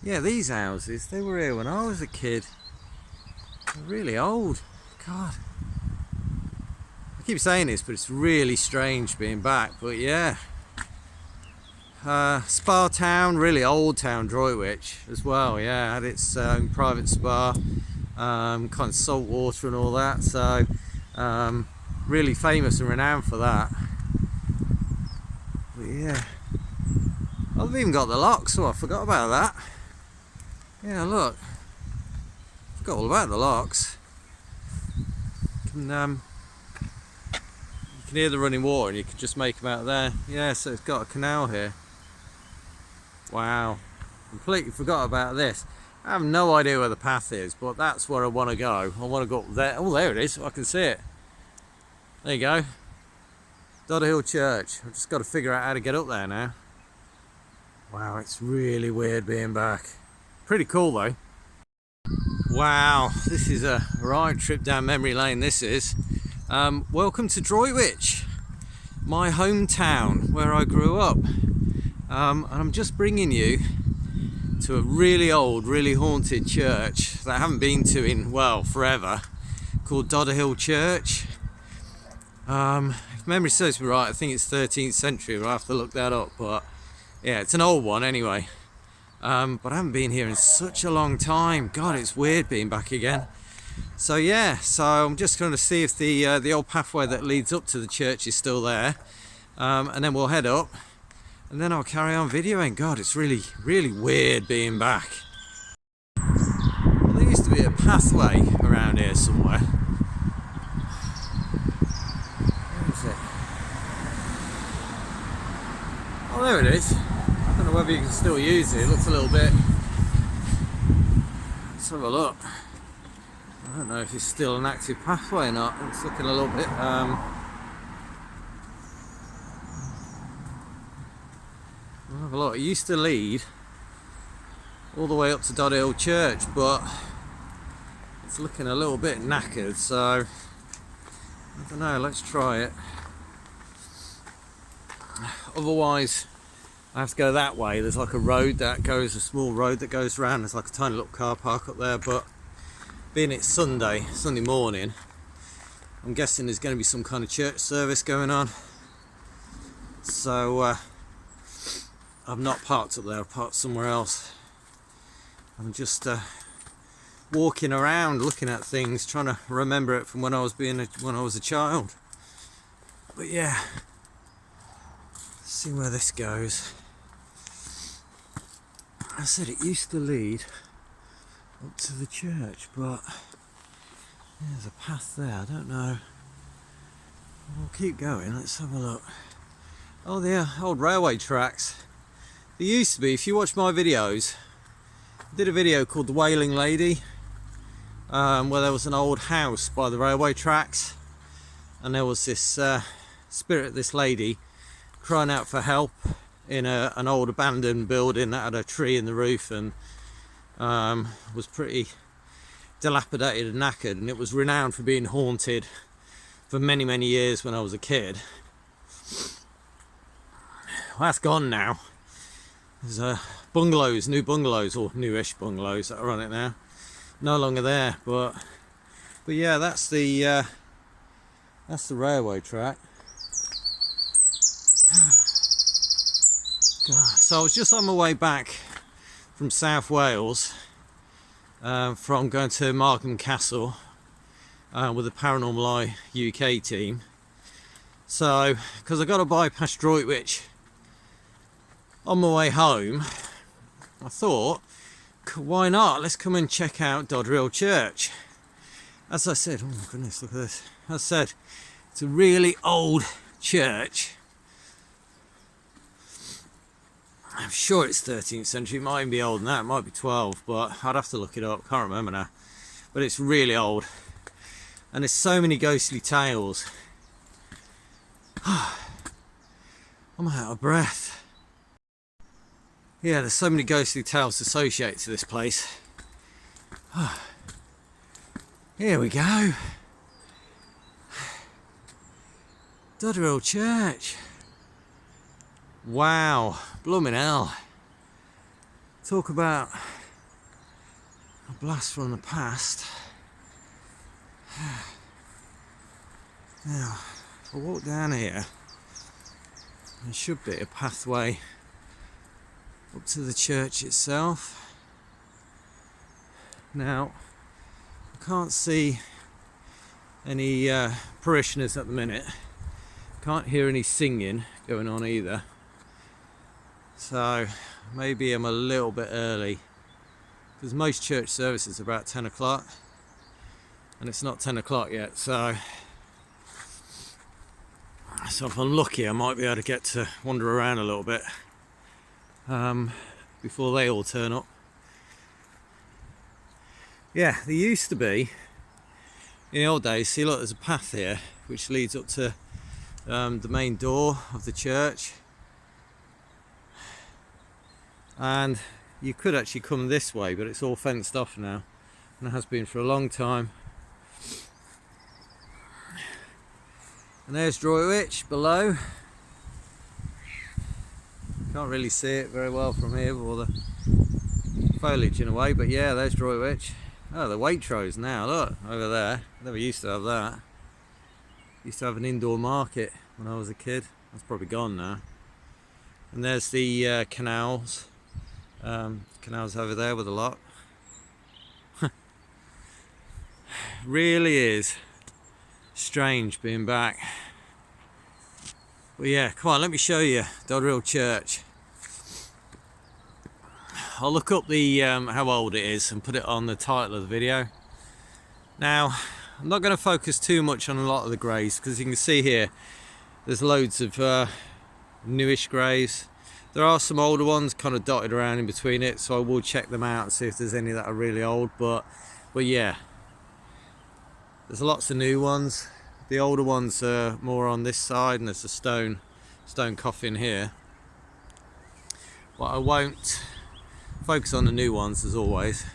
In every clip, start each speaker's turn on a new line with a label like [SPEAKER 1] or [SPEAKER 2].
[SPEAKER 1] Yeah, these houses, they were here when I was a kid. They're really old. God. I keep saying this, but it's really strange being back. But yeah. Spa town, really old town, Droitwich as well. Yeah, had its own private spa, kind of salt water and all that. So really famous and renowned for that. But yeah, I've even got the locks. Oh, I forgot about that. Yeah, look, forgot all about the locks. You can hear the running water, and you can just make them out there. Yeah, so it's got a canal here. Wow, completely forgot about this. I have no idea where the path is, but that's where I want to go. I want to go up there. Oh, there it is. I can see it. There you go. Dodderhill Church. I've just got to figure out how to get up there now. Wow, it's really weird being back. Pretty cool though. Wow, this is a right trip down memory lane, this is. Welcome to Droitwich, my hometown where I grew up. And I'm just bringing you to a really old, really haunted church that I haven't been to in, well, forever, called Dodderhill Church. If memory serves me right, I think it's 13th century. I'll have to look that up, but yeah, it's an old one anyway. But I haven't been here in such a long time. God, it's weird being back again. So yeah, so I'm just going to see if the old pathway that leads up to the church is still there, and then we'll head up, and then I'll carry on videoing. God, it's really, really weird being back. Well, there used to be a pathway around here somewhere. Where is it? Oh, there it is. I don't know whether you can still use it. It looks a little bit... Let's have a look. I don't know if it's still an active pathway or not. It's looking a little bit... I'll have a look. It used to lead all the way up to Dodderhill Church, but it's looking a little bit knackered, so I don't know, let's try it. Otherwise I have to go that way. There's like a road that goes, a small road that goes around. There's like a tiny little car park up there, but being it's Sunday morning, I'm guessing there's going to be some kind of church service going on. So I've not parked up there, I've parked somewhere else. I'm just walking around looking at things, trying to remember it from when I was a child. But yeah, let's see where this goes. I said it used to lead up to the church, but there's a path there, I don't know. We'll keep going, let's have a look. Oh, the old railway tracks. There used to be, if you watch my videos, I did a video called The Wailing Lady, where there was an old house by the railway tracks, and there was this spirit, this lady, crying out for help in an old abandoned building that had a tree in the roof and was pretty dilapidated and knackered, and it was renowned for being haunted for many, many years when I was a kid. Well, that's gone now. There's bungalows, new bungalows, or newish bungalows that are on it now. No longer there, but yeah, that's the railway track. God. So I was just on my way back from South Wales, from going to Markham Castle with the Paranormal Eye UK team. So, because I got to bypass Droitwich on my way home, I thought, why not? Let's come and check out Dodderhill Church. As I said, oh my goodness, look at this. As I said, it's a really old church. I'm sure it's 13th century. It might even be older than that. It might be 12, but I'd have to look it up. Can't remember now. But it's really old. And there's so many ghostly tales. I'm out of breath. Yeah, there's so many ghostly tales associated to this place. Here we go. Dodderhill Church. Wow, blooming hell. Talk about blast from the past. Now, if I walk down here, there should be a pathway up to the church itself. Now, I can't see any parishioners at the minute. Can't hear any singing going on either. So maybe I'm a little bit early, because most church services are about 10 o'clock and it's not 10 o'clock yet. So if I'm lucky, I might be able to get to wander around a little bit before they all turn up. Yeah, there used to be, in the old days, see look, there's a path here which leads up to the main door of the church, and you could actually come this way, but it's all fenced off now, and it has been for a long time. And there's Droitwich below. Can't really see it very well from here with all the foliage in a way, but yeah, there's Droitwich. Oh, the Waitrose now, look, over there. Never used to have that. Used to have an indoor market when I was a kid. That's probably gone now. And there's the canals. Canals over there with a lot. Really is strange being back. But yeah, come on, let me show you Dodderhill Church. I'll look up the how old it is and put it on the title of the video. Now, I'm not going to focus too much on a lot of the graves, because you can see here there's loads of newish graves. There are some older ones kind of dotted around in between it, so I will check them out and see if there's any that are really old. But yeah, there's lots of new ones. The older ones are more on this side, and there's a stone coffin here. But I won't focus on the new ones as always.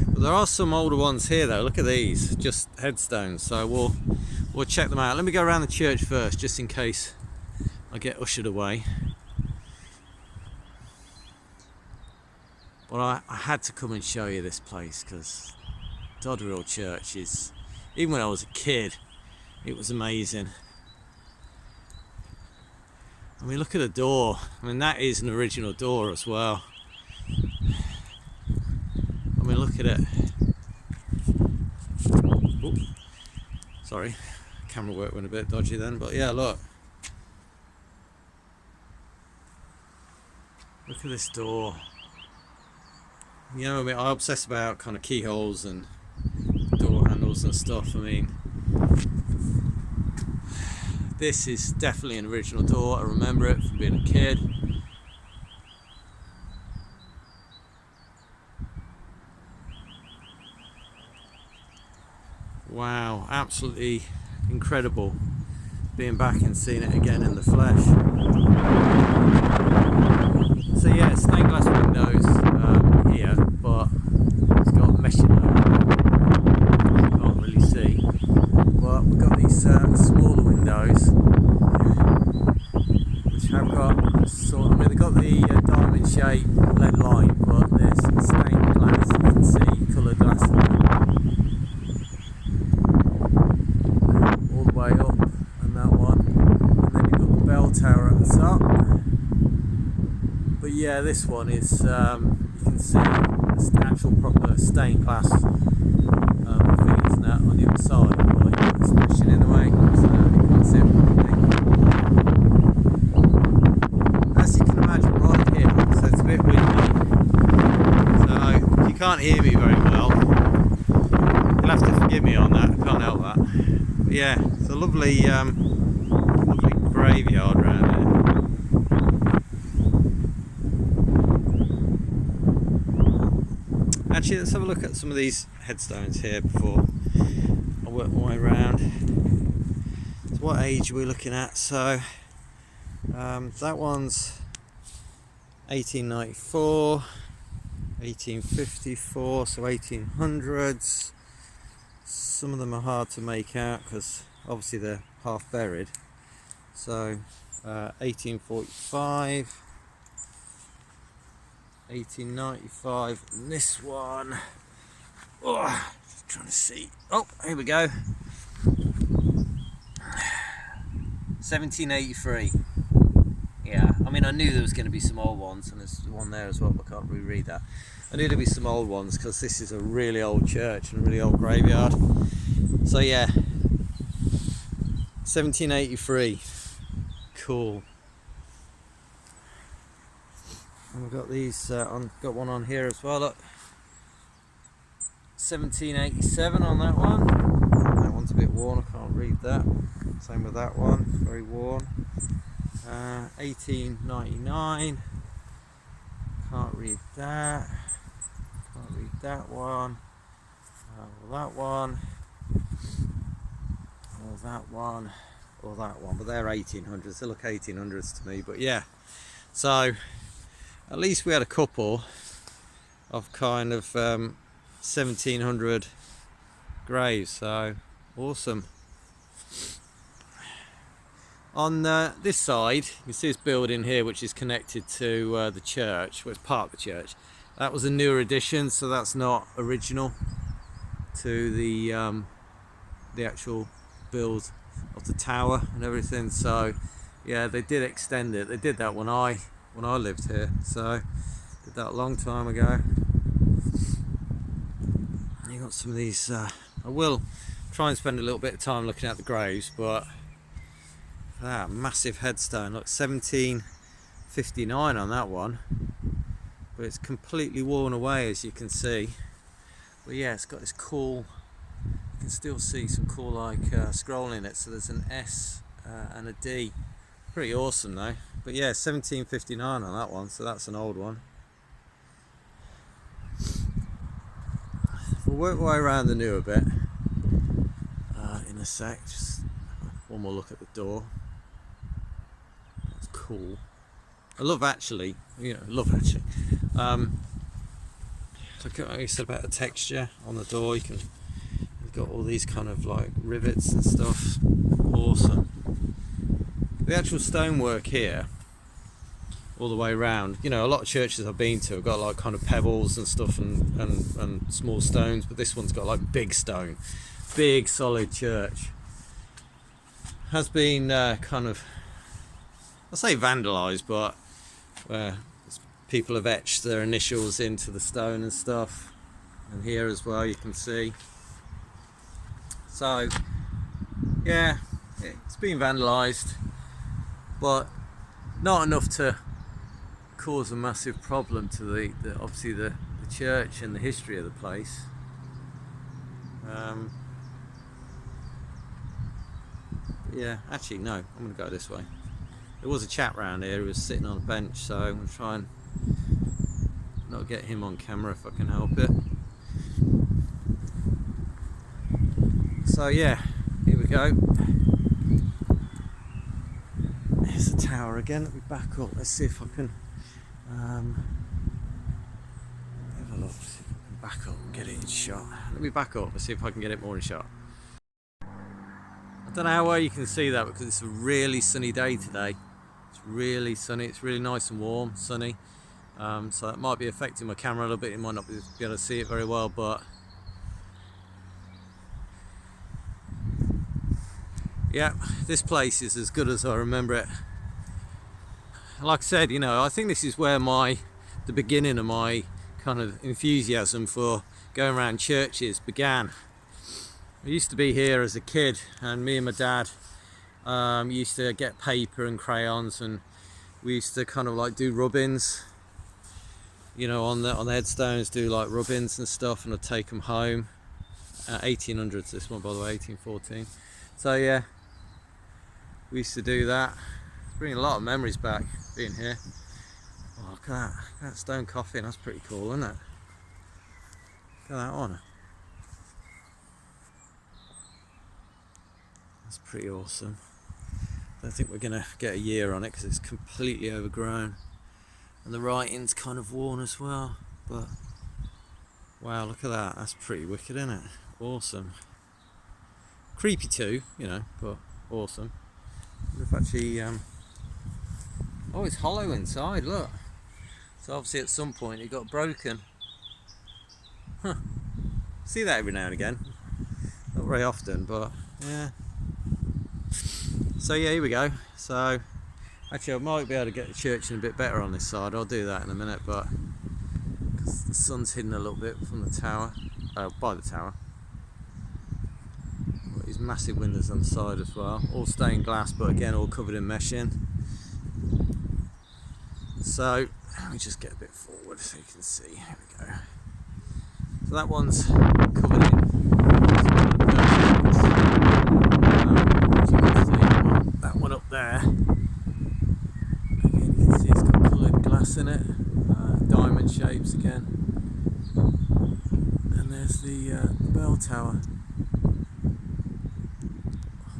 [SPEAKER 1] But there are some older ones here though. Look at these, just headstones. So we'll check them out. Let me go around the church first, just in case I get ushered away. But I had to come and show you this place, because Dodderhill Church is, even when I was a kid, it was amazing. I mean, look at the door. I mean, that is an original door as well. I mean, look at it. Ooh, sorry, camera work went a bit dodgy then, but yeah, look. Look at this door. You know, I mean, I obsess about kind of keyholes and door handles and stuff. I mean, this is definitely an original door. I remember it from being a kid. Wow, absolutely incredible being back and seeing it again in the flesh. So yeah, stained glass windows here, but it's got meshing over it. You can't really see. But we've got these smaller windows, which have got sort of, I mean, they've got the diamond shaped lead line, but there's stained glass. You can see coloured glass all the way up, and that one. And then you've got the bell tower at the top. But yeah, this one is, you can see it's actual proper stained glass things now on the other side, but it's pushing in the way, so you can't see it properly. As you can imagine, right here, so it's a bit windy, so if you can't hear me very well, you'll have to forgive me on that, I can't help that. But yeah, it's a lovely, lovely graveyard around here. Actually, let's have a look at some of these headstones here before I work my way around. So what age are we looking at? So that one's 1894, 1854, so 1800s. Some of them are hard to make out because obviously they're half buried. So 1845. 1895, and this one Oh, just trying to see. Oh, here we go. 1783. Yeah, I mean, I knew there was going to be some old ones, and there's one there as well, but I can't reread that. I knew there'd be some old ones because this is a really old church and a really old graveyard. So yeah, 1783. Cool. And we've got these got one on here as well. Look, 1787 on that one. That one's a bit worn. I can't read that. Same with that one. Very worn. 1899. Can't read that. Can't read that one. Or that one. Or that one. Or that one. But they're 1800s. They look 1800s to me. But yeah. So at least we had a couple of kind of 1700 graves. So awesome. On this side, you can see this building here, which is connected to the church. Well, it's part of the church. That was a newer addition, so that's not original to the actual build of the tower and everything. So, yeah, they did extend it. They did that when I lived here. So, did that a long time ago. You got some of these. I will try and spend a little bit of time looking at the graves, but. That massive headstone, look, 1759 on that one, but it's completely worn away, as you can see. But yeah, it's got this cool, you can still see some cool like scroll in it, so there's an S and a D. Pretty awesome though. But yeah, 1759 on that one, so that's an old one. We'll work our way around the new a bit in a sec. Just one more look at the door. Cool. I love actually. Look at what you said about the texture on the door. You've got all these kind of like rivets and stuff. Awesome. The actual stonework here, all the way around. A lot of churches I've been to have got like kind of pebbles and stuff and small stones, but this one's got like big stone, big solid church. Has been kind of, I say vandalised, but people have etched their initials into the stone and stuff. And here as well, you can see. So, yeah, it's been vandalised, but not enough to cause a massive problem to obviously the church and the history of the place. Yeah, actually no, I'm going to go this way. There was a chap round here who was sitting on a bench, so I'm going to try and not get him on camera if I can help it. So yeah, here we go. There's the tower again. Let me back up. Let's see if I can have a look. See if I can back up and get it in shot. Let me back up and see if I can get it more in shot. I don't know how well you can see that because it's a really sunny day today. It's really sunny, it's really nice and warm, sunny. So that might be affecting my camera a little bit. You might not be able to see it very well, but yeah, this place is as good as I remember it. Like I said, I think this is where the beginning of my kind of enthusiasm for going around churches began. I used to be here as a kid, and me and my dad used to get paper and crayons, and we used to kind of like do rubbings, on the headstones, do like rubbings and stuff, and I'd take them home. 1800s, this one by the way, 1814. So yeah, we used to do that. It's bringing a lot of memories back being here. Oh, look at that stone coffin. That's pretty cool, isn't it? Look at that one. That's pretty awesome. I don't think we're gonna get a year on it because it's completely overgrown, and the writing's kind of worn as well. But wow, look at that. That's pretty wicked, isn't it? Awesome. Creepy too, but awesome. We've actually oh, it's hollow inside, look. So obviously at some point it got broken. Huh. See that every now and again. Not very often, but yeah. So yeah, here we go. So actually I might be able to get the church in a bit better on this side. I'll do that in a minute, but because the sun's hidden a little bit from the tower, by the tower. Got these massive windows on the side as well, all stained glass, but again all covered in meshing. So let me just get a bit forward so you can see. Here we go. So that one's covered in. As you can see, that one up there. Again, you can see it's got coloured glass in it, diamond shapes again. And there's the bell tower.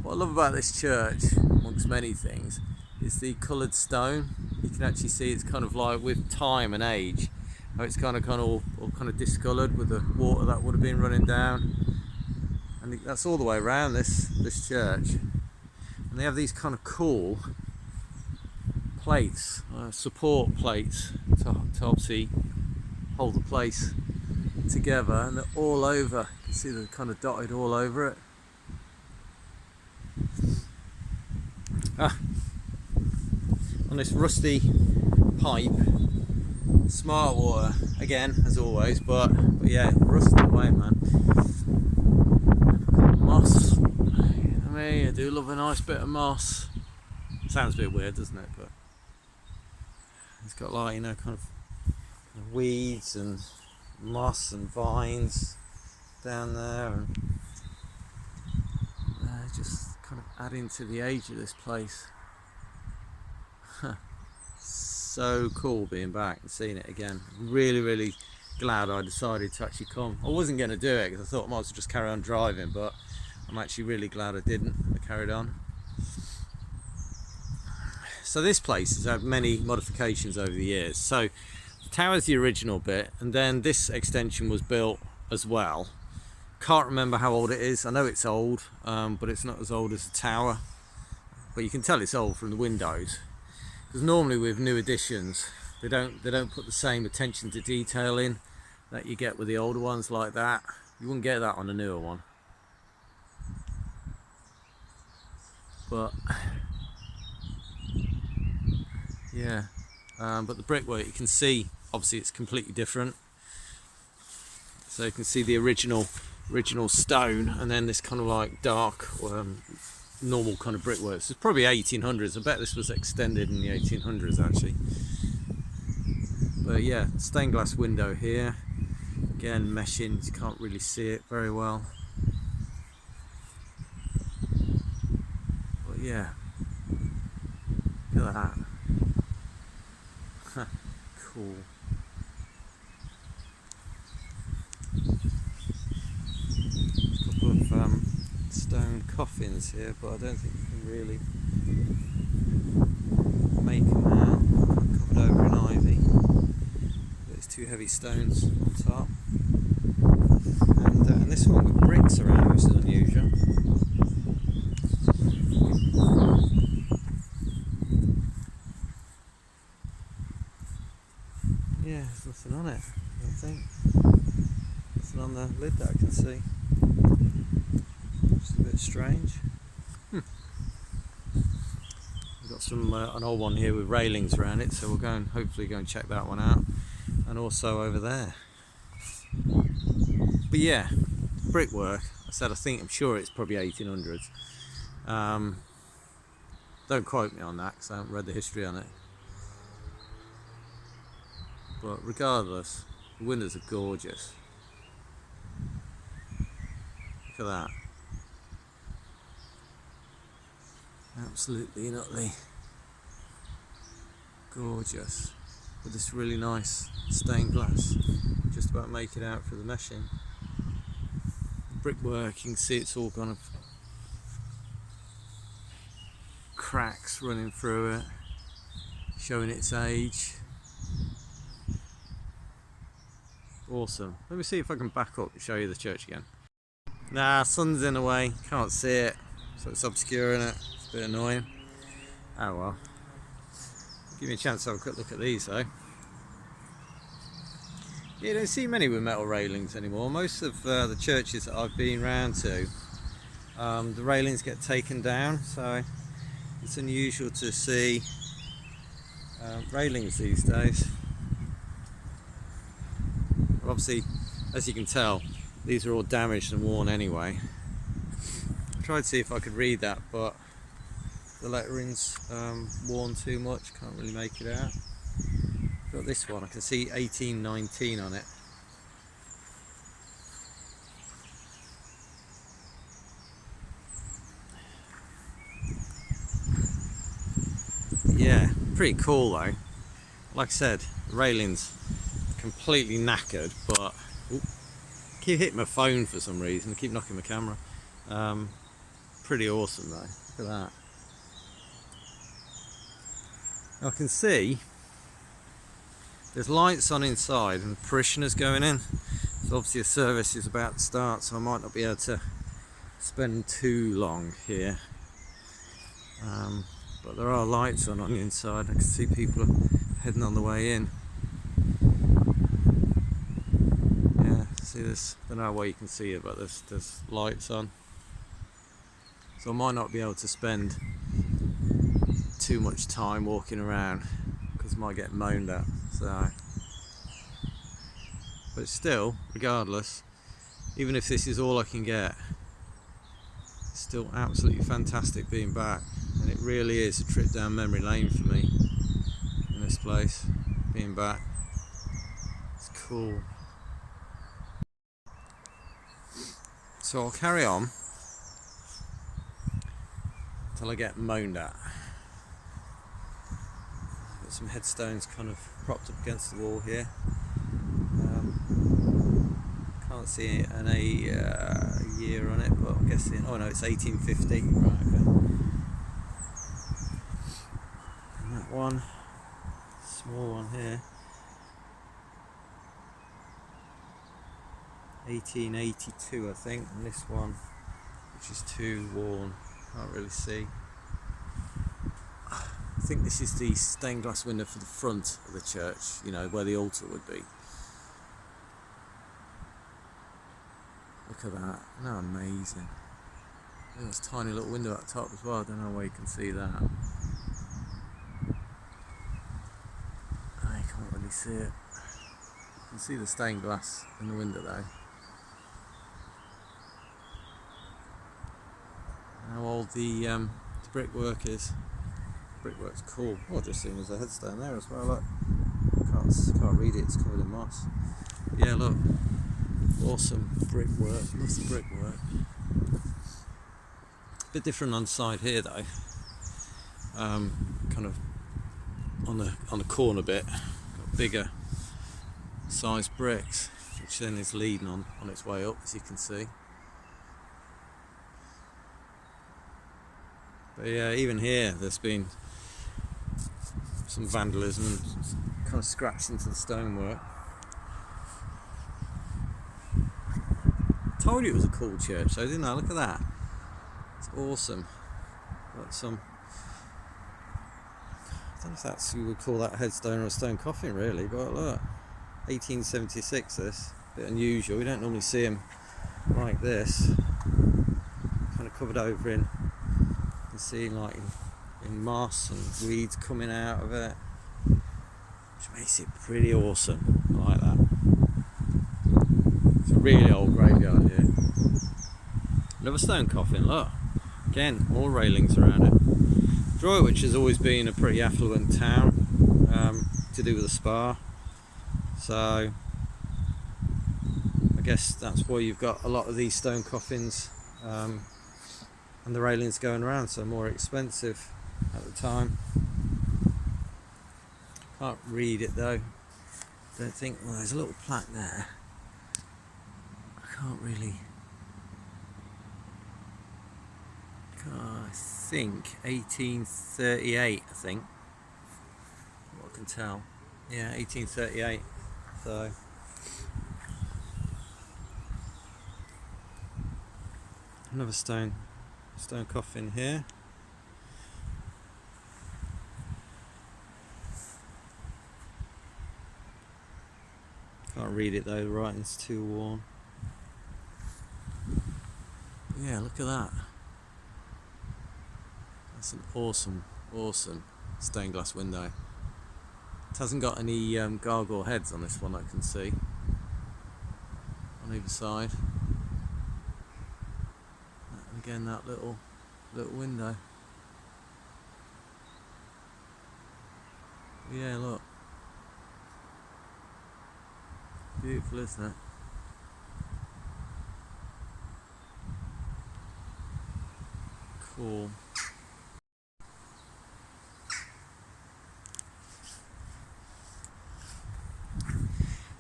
[SPEAKER 1] What I love about this church, amongst many things, is the coloured stone. You can actually see it's kind of like with time and age, how it's kind of all kind of discoloured with the water that would have been running down. And that's all the way around this church. And they have these kind of cool plates, support plates to obviously hold the place together, and they're all over. You can see they're kind of dotted all over it. On this rusty pipe, smart water again as always, but yeah, rusted away, man. Moss. I mean, I do love a nice bit of moss. Sounds a bit weird, doesn't it? But it's got like, you know, kind of weeds and moss and vines down there, and just kind of adding to the age of this place. So cool being back and seeing it again. Really glad I decided to actually come. I wasn't going to do it because I thought I might as well just carry on driving, but I'm actually really glad I didn't. I carried on. So this place has had many modifications over the years. So the tower's the original bit, and then this extension was built as well. Can't remember how old it is. I know it's old, but it's not as old as the tower. But you can tell it's old from the windows. Because normally with new additions, they don't put the same attention to detail in that you get with the older ones like that. You wouldn't get that on a newer one. But yeah, but the brickwork, you can see obviously it's completely different. So you can see the original stone, and then this kind of like dark normal kind of brickwork. It's probably 1800s. I bet this was extended in the 1800s actually. But yeah, stained glass window here. Again, meshing, you can't really see it very well. But yeah, look at that. Cool. A couple of stone coffins here, but I don't think you can really make them out. Covered over in ivy. There's two heavy stones on top. And this one with bricks around, which is unusual. Yeah, there's nothing on it, I don't think. Nothing on the lid that I can see. It's a bit strange. We've got some an old one here with railings around it, so we'll go and hopefully go and check that one out. And also over there. But yeah, brickwork. I'm sure it's probably 1800s. Don't quote me on that because I haven't read the history on it. But regardless, the windows are gorgeous. Look at that. Absolutely and utterly gorgeous. With this really nice stained glass. Just about make it out for the meshing. Brickwork, you can see it's all kind of cracks running through it, showing its age. Awesome. Let me see if I can back up and show you the church again. Nah, sun's in the way, can't see it, so it's obscuring it. It's a bit annoying. Oh well. Give me a chance to have a quick look at these though. You don't see many with metal railings anymore. Most of the churches that I've been round to, the railings get taken down, so it's unusual to see railings these days. But obviously, as you can tell, these are all damaged and worn anyway. I tried to see if I could read that, but the lettering's worn too much, can't really make it out. Got this one, I can see 1819 on it. Yeah, pretty cool though. Like I said, the railing's completely knackered, but I keep hitting my phone for some reason. I keep knocking my camera. Pretty awesome though. Look at that. I can see there's lights on inside and parishioners going in. So obviously a service is about to start, so I might not be able to spend too long here. But there are lights on the inside. I can see people heading on the way in. Yeah, see this? I don't know why you can see it, but there's lights on. So I might not be able to spend too much time walking around because I might get moaned at. So, but still, regardless, even if this is all I can get, it's still absolutely fantastic being back. And it really is a trip down memory lane for me in this place, being back. It's cool. So I'll carry on until I get moaned at. Got some headstones kind of propped up against the wall here. Can't see a year on it, but I'm guessing, oh no, it's 1850. Right, okay. And that one, small one here, 1882 I think, and this one, which is too worn, can't really see. I think this is the stained glass window for the front of the church, you know, where the altar would be. Look at that, isn't that amazing? There's a tiny little window at the top as well, I don't know where you can see that. I can't really see it. You can see the stained glass in the window though. How old the brickwork is. Brickwork's cool. Oh, I've just seen there's a headstone there as well, look. Can't read it, it's covered in moss. Yeah, look. Awesome brickwork, lots of brickwork. Bit different on the side here though. Kind of on the corner bit, got bigger size bricks, which then is leading on its way up, as you can see. But yeah, even here there's been some vandalism, kind of scratched into the stonework. Told you it was a cool church, so didn't I? Look at that. It's awesome. Got some, I don't know if that's, you would call that a headstone or a stone coffin really, but look, 1876 this, a bit unusual, we don't normally see them like this, kind of covered over in, you can see like in moss and weeds coming out of it, which makes it pretty awesome. I like that. It's a really old graveyard here. Another stone coffin, look. Again, more railings around it. Droitwich has always been a pretty affluent town, to do with a spa. So, I guess that's why you've got a lot of these stone coffins and the railings going around, so more expensive at the time. Can't read it though. Don't think, well, there's a little plaque there. I can't really. I think 1838, I think. What I can tell. Yeah, 1838. So. Another stone coffin here. Can't Can't read it though, the writing's too worn. Yeah, look at that. That's an awesome stained glass window. It hasn't got any gargoyle heads on this one I can see on either side. And again, that little window. Yeah, look. Beautiful, isn't it? Cool.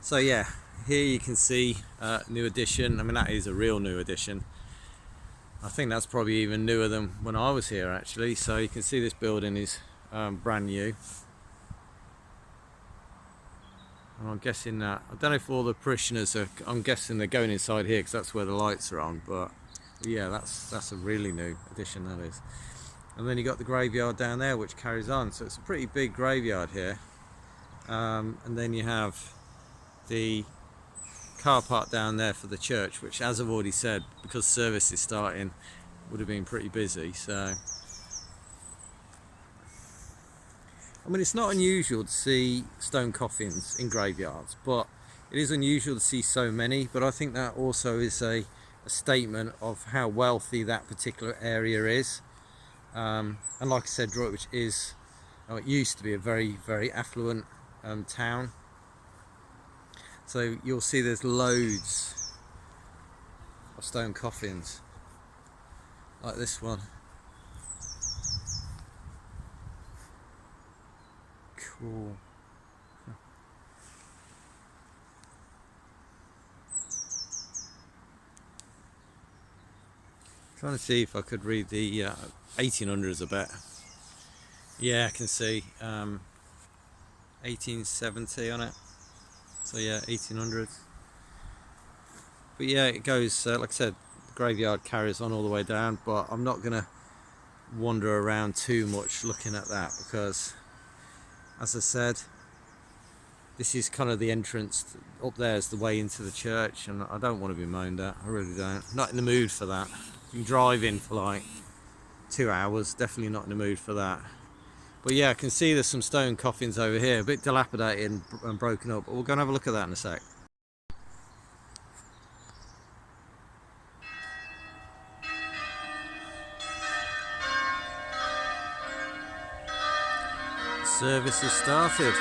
[SPEAKER 1] So yeah, here you can see new addition. I mean, that is a real new addition. I think that's probably even newer than when I was here actually. So you can see this building is brand new. And I'm guessing that, I don't know if all the parishioners are, I'm guessing they're going inside here because that's where the lights are on, but yeah, that's a really new addition, that is. And then you got the graveyard down there which carries on, so it's a pretty big graveyard here. And then you have the car park down there for the church, which, as I've already said, because service is starting, would have been pretty busy. So I mean, it's not unusual to see stone coffins in graveyards, but it is unusual to see so many. But I think that also is a statement of how wealthy that particular area is. And like I said, Droitwich is, it used to be a very affluent town. So you'll see there's loads of stone coffins, like this one. Cool. Trying to see if I could read the 1800s a bit. Yeah, I can see 1870 on it. So yeah, 1800s. But yeah, it goes, like I said, the graveyard carries on all the way down, but I'm not going to wander around too much looking at that because, as I said, this is kind of the entrance. Up there is the way into the church, and I don't want to be moaned at. I really don't. Not in the mood for that. You can drive in for like 2 hours. Definitely not in the mood for that. But yeah, I can see there's some stone coffins over here, a bit dilapidated and broken up. But we'll go and have a look at that in a sec. Service has started.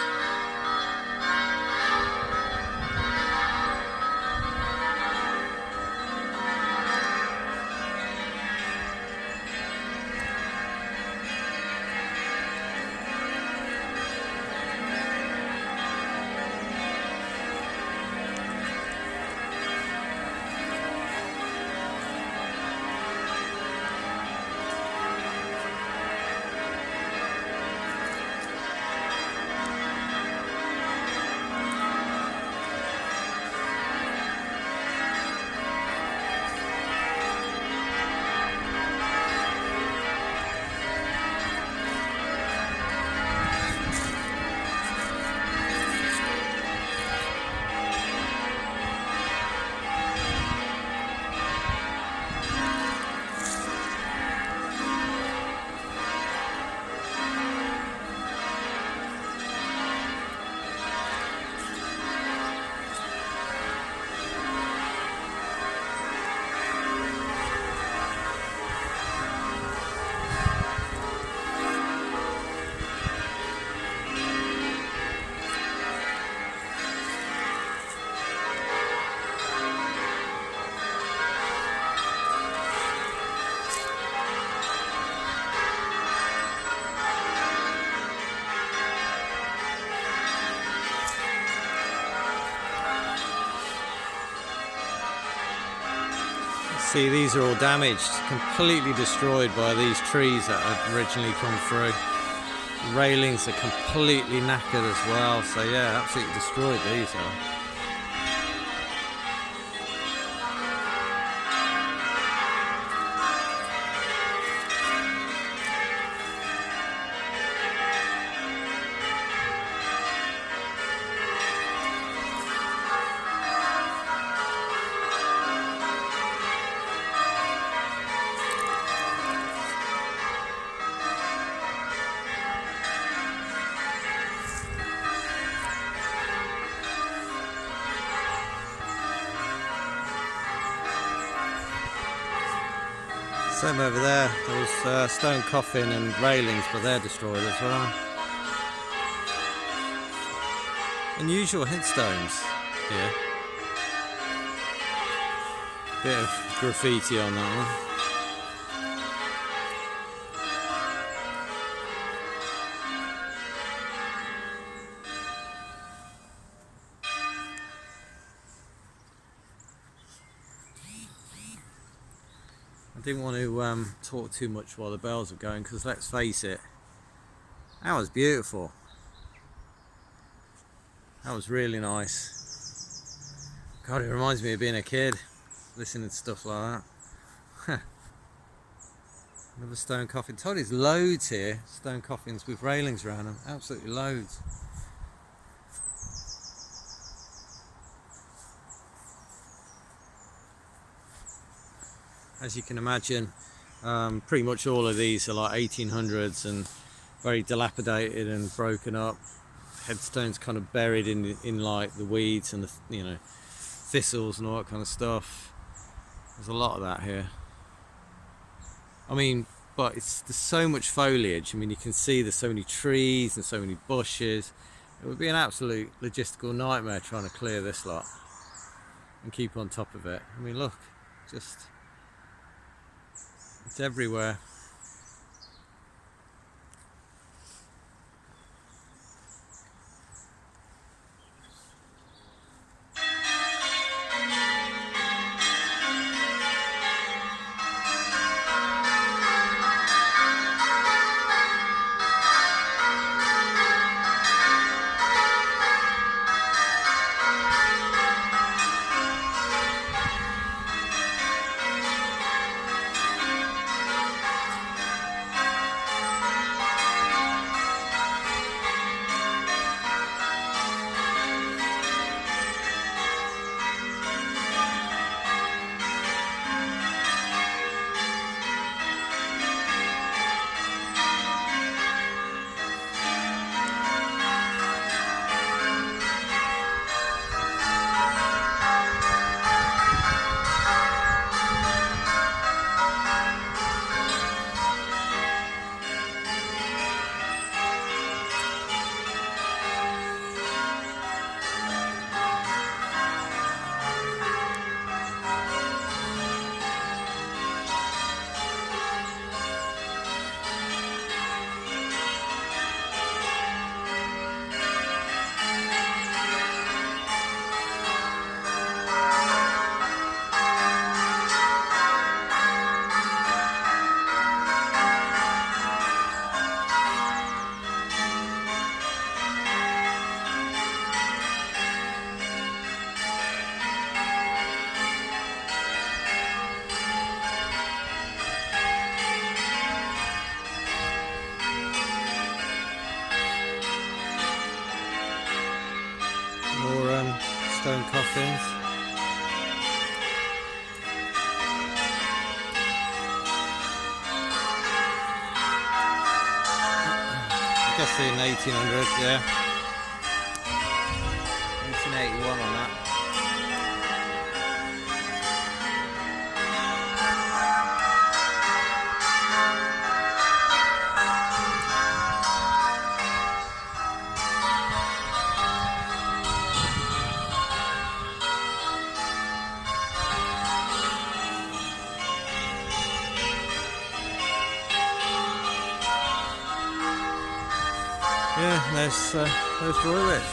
[SPEAKER 1] See, these are all damaged, completely destroyed by these trees that had originally come through. The railings are completely knackered as well, so yeah, absolutely destroyed these are. Same over there. There was stone coffin and railings, but they're destroyed as well. Unusual headstones here. Bit of graffiti on that one. I didn't want to talk too much while the bells are going, because let's face it, that was beautiful. That was really nice. God, it reminds me of being a kid, listening to stuff like that. Another stone coffin. Told you there's loads here, stone coffins with railings around them, absolutely loads. As you can imagine, pretty much all of these are like 1800s and very dilapidated and broken up. Headstones kind of buried in like the weeds and the thistles and all that kind of stuff. There's a lot of that here. I mean, but there's so much foliage. I mean, you can see there's so many trees and so many bushes. It would be an absolute logistical nightmare trying to clear this lot and keep on top of it. I mean, look, it's everywhere. More stone coffins. I guess in 1800, yeah. 1881 on that. Yeah, there's Roylett.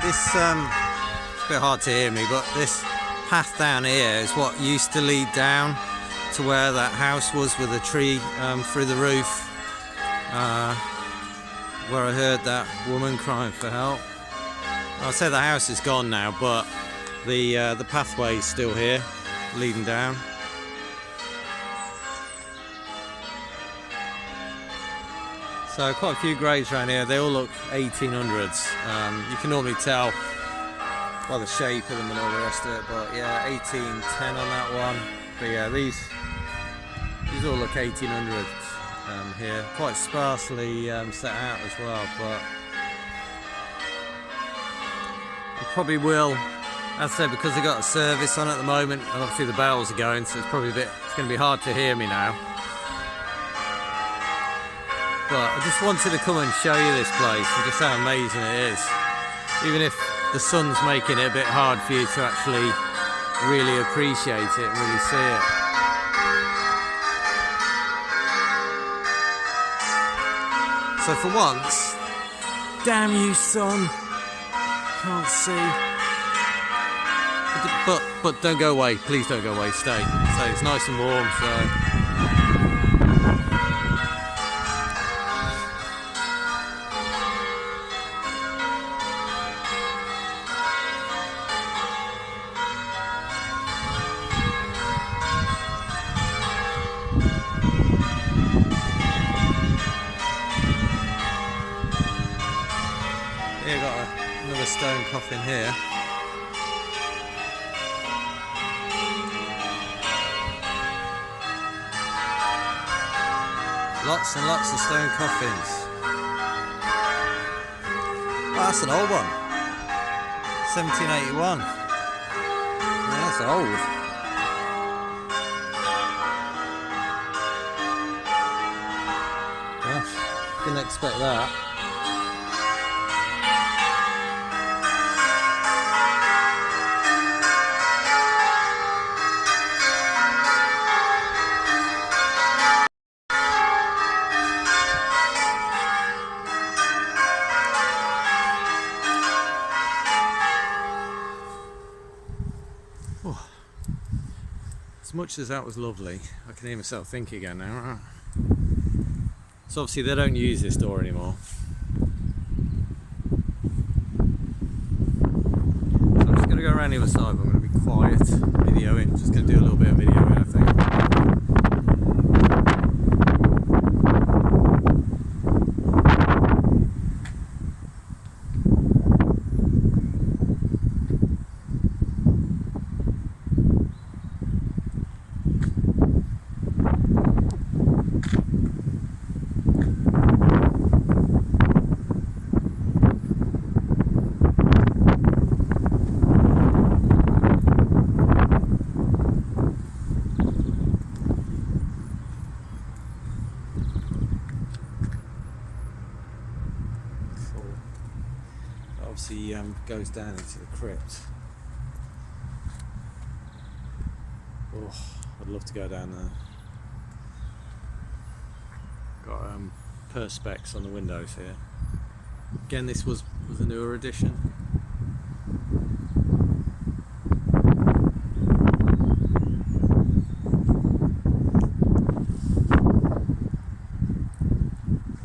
[SPEAKER 1] This it's a bit hard to hear me, but this path down here is what used to lead down to where that house was with a tree through the roof, where I heard that woman crying for help. I'll say the house is gone now, but the pathway is still here, leading down. So quite a few graves around here. They all look 1800s. You can normally tell by the shape of them and all the rest of it. But yeah, 1810 on that one. But yeah, these all look 1800s. here, quite sparsely set out as well, but I probably will, as I said, because they've got a service on at the moment and obviously the bells are going, so it's probably it's going to be hard to hear me now. But I just wanted to come and show you this place and just how amazing it is, even if the sun's making it a bit hard for you to actually really appreciate it and really see it. So for once, damn you sun, can't see. But don't go away, please don't go away, stay. So it's nice and warm, so. Here, got another stone coffin here. Lots and lots of stone coffins. Oh, that's an old one. 1781. Yeah, that's old. Gosh, didn't expect that. As much as that was lovely, I can hear myself think again now. So obviously they don't use this door anymore. So I'm just going to go around the other side, but I'm going to be quiet, videoing. Just going to do a little bit of videoing, I think. Obviously goes down into the crypt. Oh, I'd love to go down there. Got perspex on the windows here. Again, this was a newer edition.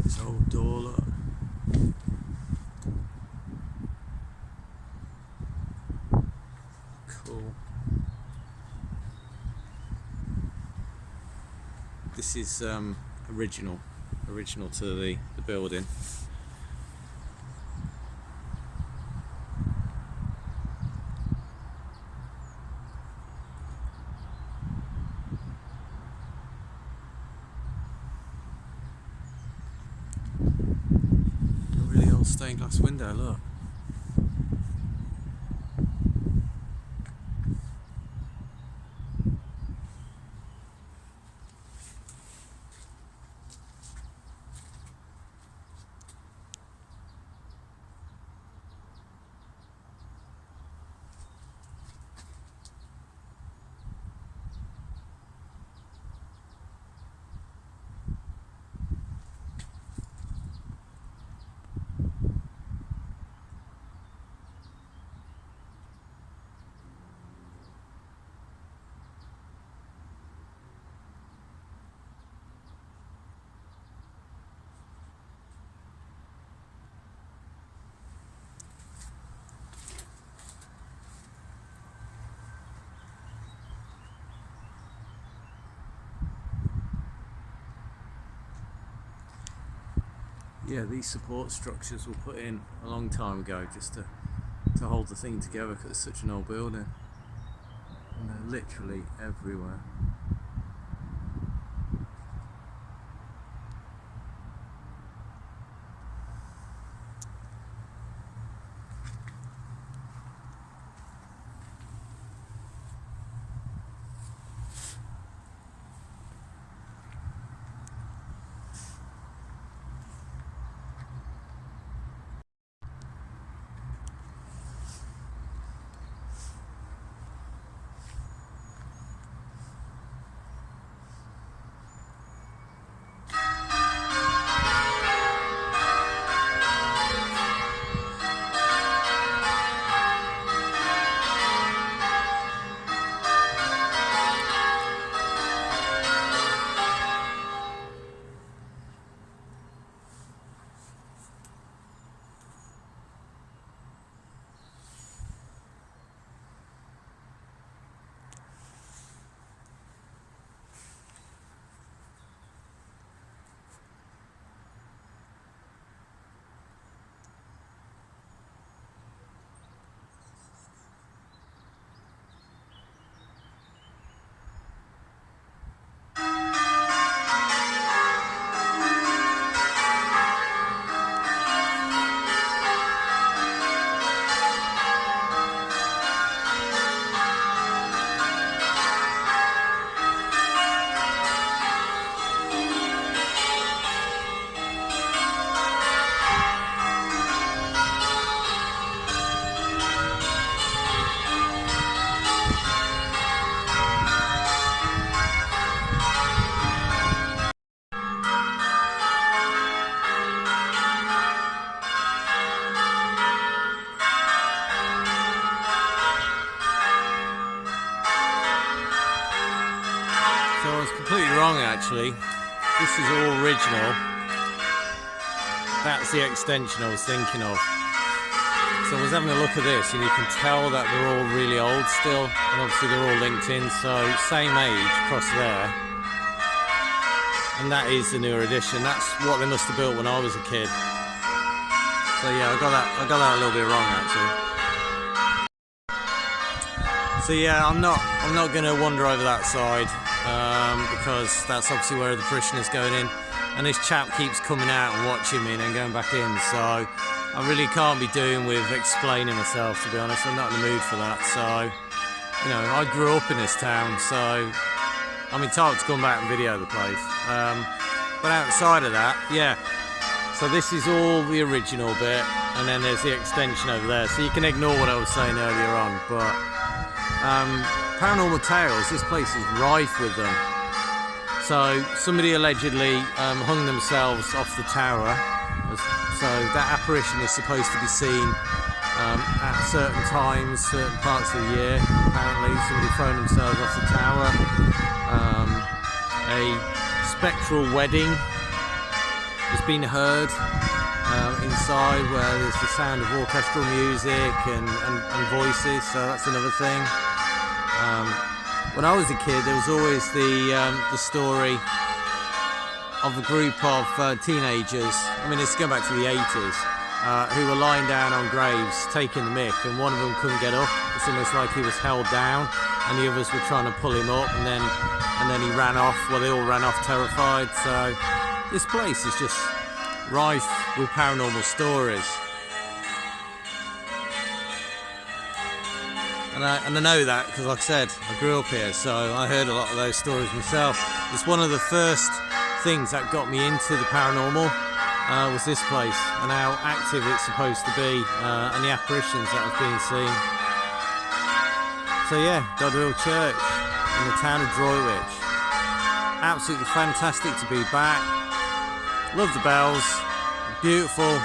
[SPEAKER 1] This old door, look. Cool. This is original to the building. A really old stained glass window, look. Yeah, these support structures were put in a long time ago just to hold the thing together because it's such an old building. And they're literally everywhere. So I was completely wrong actually. This is all original. That's the extension I was thinking of. So I was having a look at this and you can tell that they're all really old still, and obviously they're all linked in, so same age across there. And that is the newer edition. That's what they must have built when I was a kid. So yeah, I got that a little bit wrong actually. So yeah, I'm not going to wander over that side because that's obviously where the parishioners going in, and this chap keeps coming out and watching me and then going back in. So I really can't be doing with explaining myself, to be honest. I'm not in the mood for that. So you know, I grew up in this town, so I'm entitled to come back and video the place. But outside of that, yeah. So this is all the original bit, and then there's the extension over there. So you can ignore what I was saying earlier on, but paranormal tales, this place is rife with them. So somebody allegedly hung themselves off the tower. So that apparition is supposed to be seen at certain times, certain parts of the year. Apparently somebody thrown themselves off the tower. A spectral wedding has been heard inside, where there's the sound of orchestral music and voices, so that's another thing. When I was a kid, there was always the story of a group of teenagers, I mean it's going back to the 80s, who were lying down on graves taking the mick, and one of them couldn't get up. It's almost like he was held down and the others were trying to pull him up, and then he ran off. Well, they all ran off terrified. So this place is just rife with paranormal stories. And I know that because, like I said, I grew up here, so I heard a lot of those stories myself. It's one of the first things that got me into the paranormal, was this place and how active it's supposed to be, and the apparitions that have been seen. So yeah, Dodderhill Church in the town of Droitwich. Absolutely fantastic to be back. Love the bells, beautiful,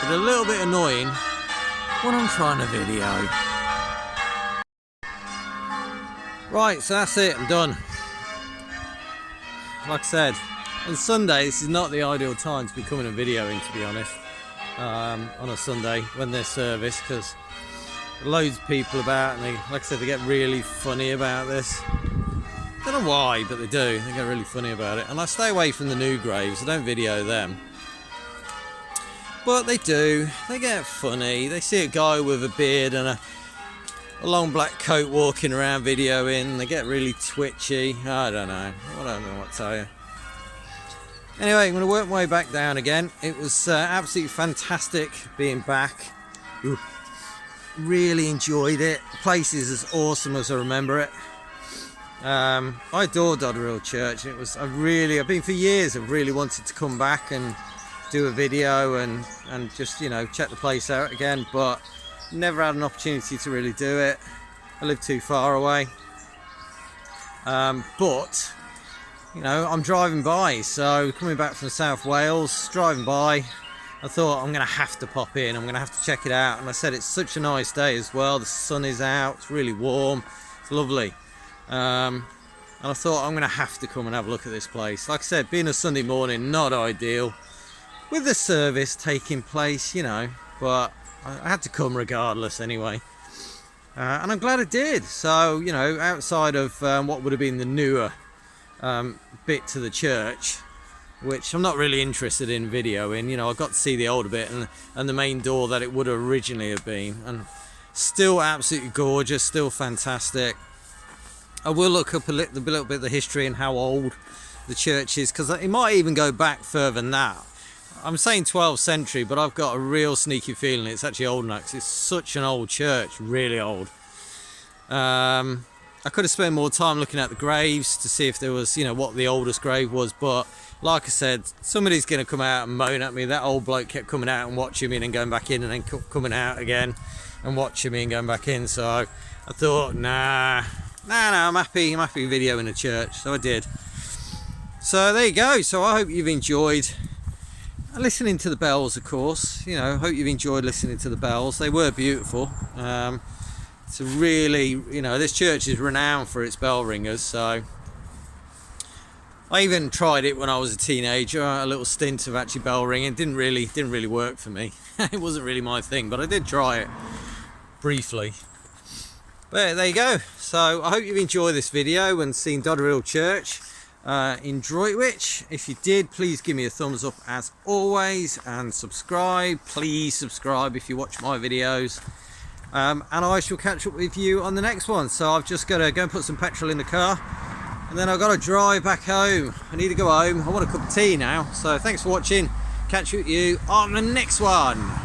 [SPEAKER 1] but a little bit annoying when I'm trying to video. Right, so that's it, I'm done. Like I said, on Sunday, this is not the ideal time to be coming and videoing, to be honest, on a Sunday when there's service, because loads of people about, and they, like I said, they get really funny about this. I don't know why, but they do. They get really funny about it. And I stay away from the new graves. I don't video them. But they do. They get funny. They see a guy with a beard and a long black coat walking around videoing. They get really twitchy. I don't know. I don't know what to tell you. Anyway, I'm going to work my way back down again. It was absolutely fantastic being back. Ooh. Really enjoyed it. The place is as awesome as I remember it. I adore Dodderhill Church. I've been for years. I've really wanted to come back and do a video and just, you know, check the place out again, but never had an opportunity to really do it. I live too far away. But you know, I'm driving by, so coming back from South Wales, driving by, I thought I'm going to have to pop in. I'm going to have to check it out. And I said it's such a nice day as well. The sun is out. It's really warm. It's lovely. And I thought I'm going to have to come and have a look at this place. Like I said, being a Sunday morning, not ideal with the service taking place, you know, but I had to come regardless anyway. And I'm glad I did. So, you know, outside of what would have been the newer bit to the church, which I'm not really interested in videoing, you know, I got to see the older bit and the main door that it would originally have been, and still absolutely gorgeous, still fantastic. I will look up a little bit of the history and how old the church is, because it might even go back further than that. I'm saying 12th century, but I've got a real sneaky feeling it's actually older than that, because it's such an old church, really old. I could have spent more time looking at the graves to see if there was, you know, what the oldest grave was, but like I said, somebody's going to come out and moan at me. That old bloke kept coming out and watching me and then going back in and then coming out again and watching me and going back in. So I thought, nah, I'm happy videoing the church. So I did. So there you go. So I hope you've enjoyed listening to the bells, of course. You know, hope you've enjoyed listening to the bells. They were beautiful. It's a really, you know, this church is renowned for its bell ringers, so I even tried it when I was a teenager, a little stint of actually bell ringing. It didn't really work for me. It wasn't really my thing, but I did try it briefly. But there you go. So I hope you've enjoyed this video and seen Dodderhill Church in Droitwich. If you did, please give me a thumbs up as always, and subscribe. Please subscribe if you watch my videos. And I shall catch up with you on the next one. So I've just got to go and put some petrol in the car, and then I've got to drive back home. I need to go home. I want a cup of tea now. So thanks for watching. Catch you on the next one.